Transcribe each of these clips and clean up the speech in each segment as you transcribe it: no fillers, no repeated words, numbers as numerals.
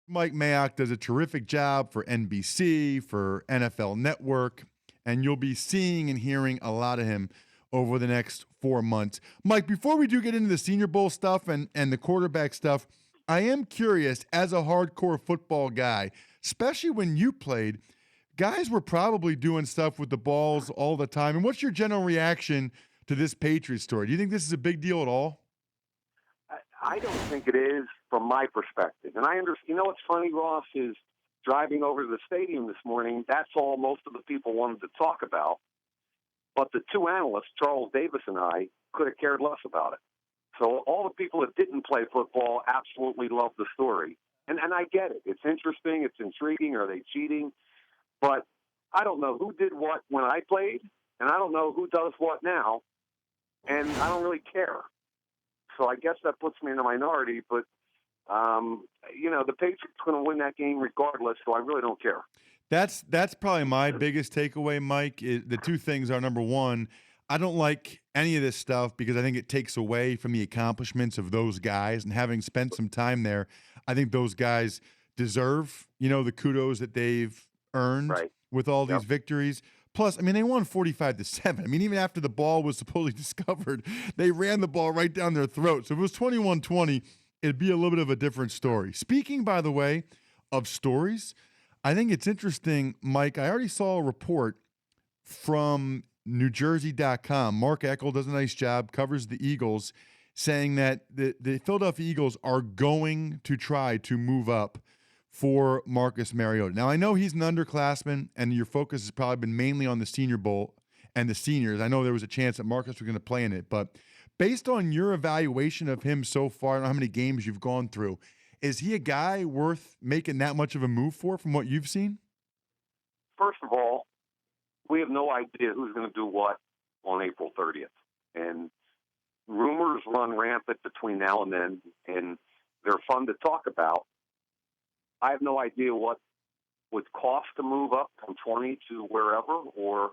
Mike Mayock does a terrific job for NBC, for NFL Network, and you'll be seeing and hearing a lot of him over the next 4 months. Mike, before we do get into the Senior Bowl stuff and the quarterback stuff, I am curious, as a hardcore football guy, especially when you played, guys were probably doing stuff with the balls all the time. And what's your general reaction to this Patriots story? Do you think this is a big deal at all? I don't think it is from my perspective. And I understand, you know what's funny, Ross, is driving over to the stadium this morning, that's all most of the people wanted to talk about. But the two analysts, Charles Davis and I, could have cared less about it. So all the people that didn't play football absolutely love the story. And I get it. It's interesting. It's intriguing. Are they cheating? But I don't know who did what when I played, and I don't know who does what now, and I don't really care. So I guess that puts me in the minority, but, the Patriots are going to win that game regardless, so I really don't care. That's probably my biggest takeaway, Mike. The two things are, number one, I don't like any of this stuff because I think it takes away from the accomplishments of those guys. And having spent some time there, I think those guys deserve, the kudos that they've earned with all these victories. Plus, they won 45-7. Even after the ball was supposedly discovered, they ran the ball right down their throat. So if it was 21-20, it'd be a little bit of a different story. Speaking, by the way, of stories, I think it's interesting, Mike. I already saw a report from NewJersey.com. Mark Eckel does a nice job, covers the Eagles, saying that the Philadelphia Eagles are going to try to move up for Marcus Mariota. Now, I know he's an underclassman, and your focus has probably been mainly on the Senior Bowl and the seniors. I know there was a chance that Marcus was going to play in it, but based on your evaluation of him so far, I don't know how many games you've gone through, is he a guy worth making that much of a move for from what you've seen? First of all, we have no idea who's going to do what on April 30th. And rumors run rampant between now and then, and they're fun to talk about. I have no idea what would cost to move up from 20 to wherever, or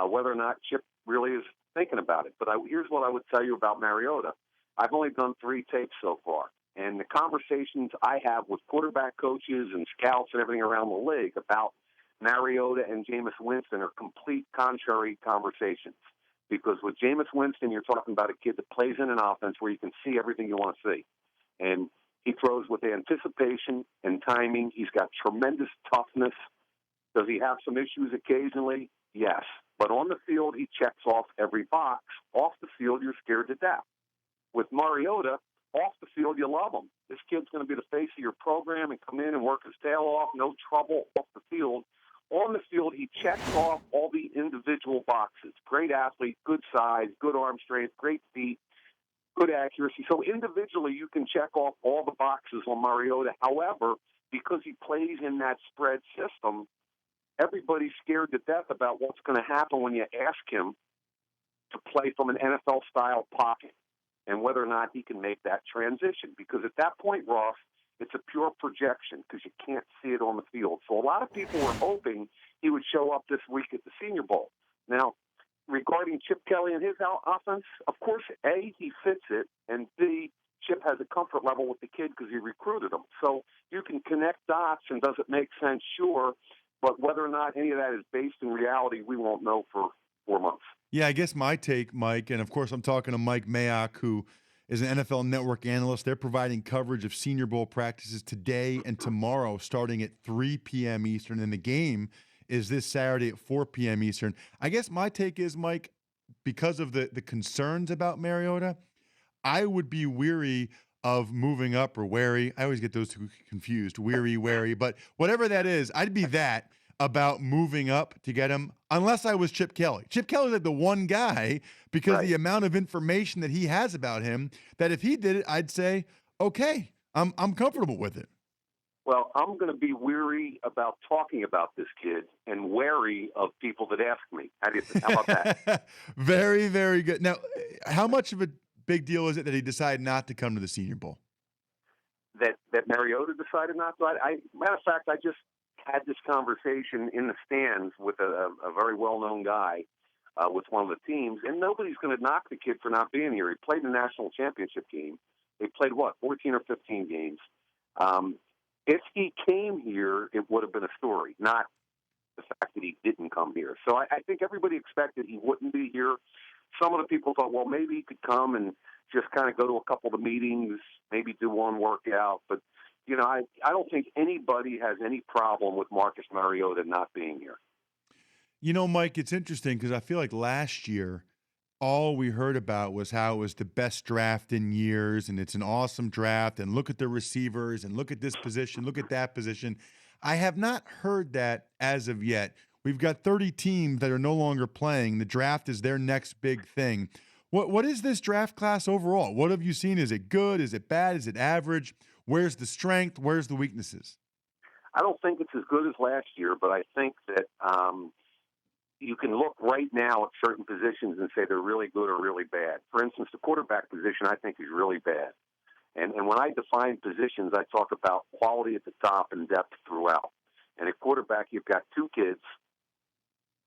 whether or not Chip really is thinking about it. But here's what I would tell you about Mariota. I've only done 3 tapes so far. And the conversations I have with quarterback coaches and scouts and everything around the league about Mariota and Jameis Winston are complete contrary conversations. Because with Jameis Winston, you're talking about a kid that plays in an offense where you can see everything you want to see. And he throws with anticipation and timing. He's got tremendous toughness. Does he have some issues occasionally? Yes. But on the field, he checks off every box. Off the field, you're scared to death. With Mariota, off the field, you love him. This kid's going to be the face of your program and come in and work his tail off, no trouble off the field. On the field, he checks off all the individual boxes. Great athlete, good size, good arm strength, great feet, good accuracy. So individually, you can check off all the boxes on Mariota. However, because he plays in that spread system, everybody's scared to death about what's going to happen when you ask him to play from an NFL-style pocket and whether or not he can make that transition. Because at that point, Ross, it's a pure projection because you can't see it on the field. So a lot of people were hoping he would show up this week at the Senior Bowl. Now, regarding Chip Kelly and his offense, of course, A, he fits it, and B, Chip has a comfort level with the kid because he recruited him. So you can connect dots, and does it make sense? Sure. But whether or not any of that is based in reality, we won't know for 4 months. Yeah, I guess my take, Mike, and of course I'm talking to Mike Mayock, who is an NFL Network analyst. They're providing coverage of Senior Bowl practices today and tomorrow starting at 3 p.m. Eastern, and the game is this Saturday at 4 p.m. Eastern. I guess my take is, Mike, because of the concerns about Mariota, I would be weary of moving up, or wary. I always get those two confused, weary, wary. But whatever that is, I'd be that about moving up to get him, unless I was Chip Kelly. Chip Kelly's like the one guy, because the amount of information that he has about him, that if he did it, I'd say, okay, I'm comfortable with it. Well, I'm going to be weary about talking about this kid and wary of people that ask me. How about that? Very, very good. Now, how much of a big deal is it that he decided not to come to the Senior Bowl? That Mariota decided not to? Matter of fact, I just had this conversation in the stands with a very well-known guy with one of the teams, and nobody's going to knock the kid for not being here. He played in the national championship game. They played, 14 or 15 games. If he came here, it would have been a story, not the fact that he didn't come here. So I think everybody expected he wouldn't be here. Some of the people thought, well, maybe he could come and just kind of go to a couple of the meetings, maybe do one workout. But, I don't think anybody has any problem with Marcus Mariota not being here. Mike, it's interesting because I feel like last year, all we heard about was how it was the best draft in years and it's an awesome draft and look at the receivers and look at this position, look at that position. I have not heard that as of yet. We've got 30 teams that are no longer playing. The draft is their next big thing. What is this draft class overall? What have you seen? Is it good? Is it bad? Is it average? Where's the strength? Where's the weaknesses? I don't think it's as good as last year, but I think that you can look right now at certain positions and say they're really good or really bad. For instance, the quarterback position I think is really bad. And when I define positions, I talk about quality at the top and depth throughout. And at quarterback, you've got two kids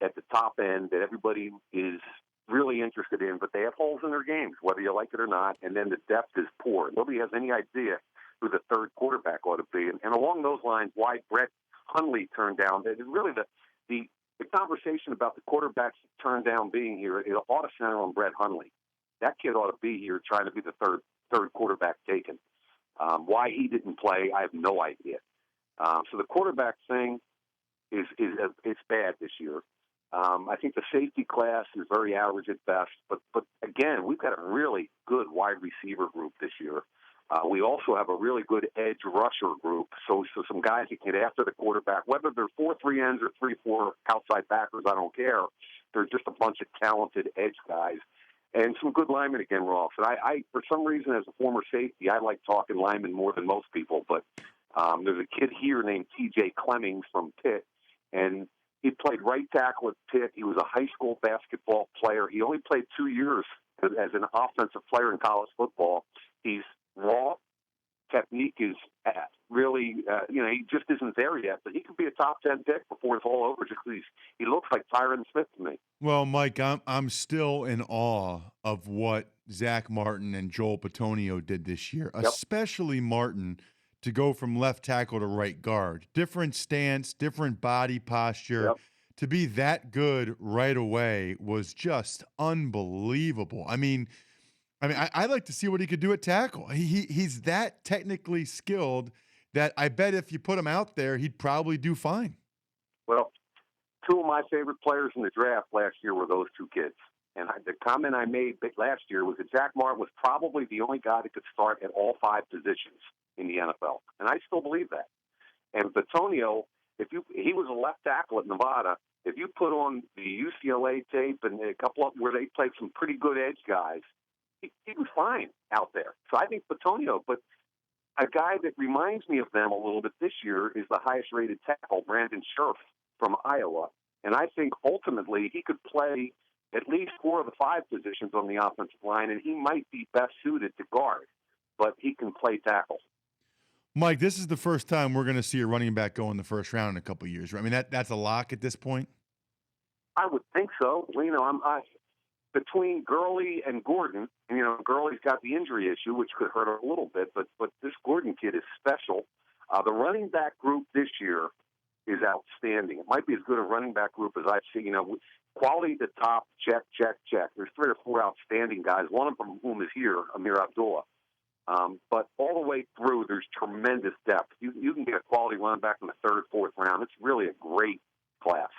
at the top end that everybody is really interested in, but they have holes in their games, whether you like it or not, and then the depth is poor. Nobody has any idea who the third quarterback ought to be. And along those lines, why Brett Hundley turned down, really the conversation about the quarterbacks that turned down being here, it ought to center on Brett Hundley. That kid ought to be here trying to be the third quarterback taken. Why he didn't play, I have no idea. So the quarterback thing is bad this year. I think the safety class is very average at best, but again, we've got a really good wide receiver group this year. We also have a really good edge rusher group, so some guys that get after the quarterback, whether they're 4-3 ends or 3-4 outside backers, I don't care. They're just a bunch of talented edge guys. And some good linemen again, Ross. And I, for some reason, as a former safety, I like talking linemen more than most people, but there's a kid here named T.J. Clemmings from Pitt, and he played right tackle at Pitt. He was a high school basketball player. He only played 2 years as an offensive player in college football. He's raw. Technique is really, he just isn't there yet. But he could be a top 10 pick before it's all over. Just because he looks like Tyron Smith to me. Well, Mike, I'm still in awe of what Zach Martin and Joel Bitonio did this year, especially Martin, to go from left tackle to right guard. Different stance, different body posture. To be that good right away was just unbelievable. I mean, I'd like to see what he could do at tackle. He's that technically skilled that I bet if you put him out there, he'd probably do fine. Well, two of my favorite players in the draft last year were those two kids. And the comment I made last year was that Zach Martin was probably the only guy that could start at all five positions in the NFL. And I still believe that. And Bitonio, he was a left tackle at Nevada. If you put on the UCLA tape and a couple of where they played some pretty good edge guys, he was fine out there. So I think Bitonio, but a guy that reminds me of them a little bit this year is the highest-rated tackle, Brandon Scherf from Iowa. And I think ultimately he could play at least four of the five positions on the offensive line, and he might be best suited to guard, but he can play tackle. Mike, this is the first time we're going to see a running back go in the first round in a couple of years, right? I mean, that's a lock at this point? I would think so. Between Gurley and Gordon, Gurley's got the injury issue, which could hurt a little bit, but this Gordon kid is special. The running back group this year is outstanding. It might be as good a running back group as I've seen. Quality at the top, check, check, check. There's 3 or 4 outstanding guys, one of them whom is here, Amir Abdullah. But all the way through, there's tremendous depth. You can get a quality running back in the 3rd, 4th round. It's really a great class.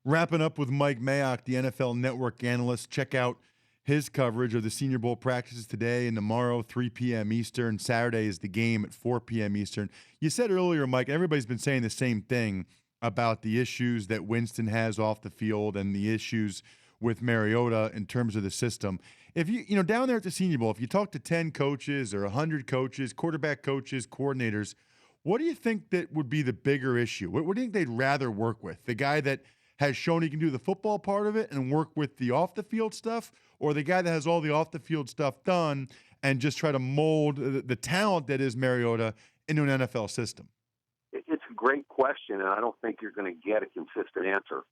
Wrapping up with Mike Mayock, the NFL Network analyst. Check out his coverage of the Senior Bowl practices today and tomorrow, 3 p.m. Eastern. Saturday is the game at 4 p.m. Eastern. You said earlier, Mike, everybody's been saying the same thing about the issues that Winston has off the field and the issues with Mariota in terms of the system. If you down there at the Senior Bowl, if you talk to 10 coaches or 100 coaches, quarterback coaches, coordinators, what do you think that would be the bigger issue? What do you think they'd rather work with? The guy that has shown he can do the football part of it and work with the off-the-field stuff, or the guy that has all the off-the-field stuff done and just try to mold the talent that is Mariota into an NFL system? It's a great question, and I don't think you're going to get a consistent answer.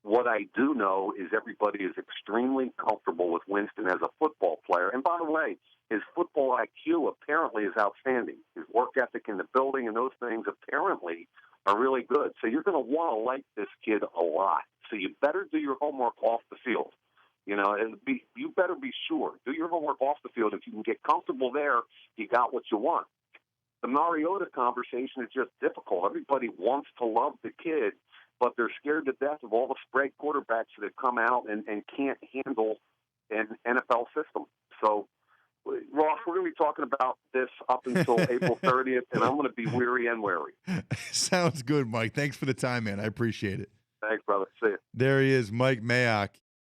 What I do know is everybody is extremely comfortable with Winston as a football player. And by the way, his football IQ apparently is outstanding. His work ethic in the kid a lot. So you better do your homework off the field. You know, and you better be sure. Do your homework off the field. If you can get comfortable there, you got what you want. The Mariota conversation is just difficult. Everybody wants to love the kid, but they're scared to death of all the spread quarterbacks that have come out and can't handle an NFL system. So, Ross, we're going to be talking about this up until April 30th, and I'm going to be weary and wary. Sounds good, Mike. Thanks for the time, man. I appreciate it. Thanks, brother. See you. There he is, Mike Mayock.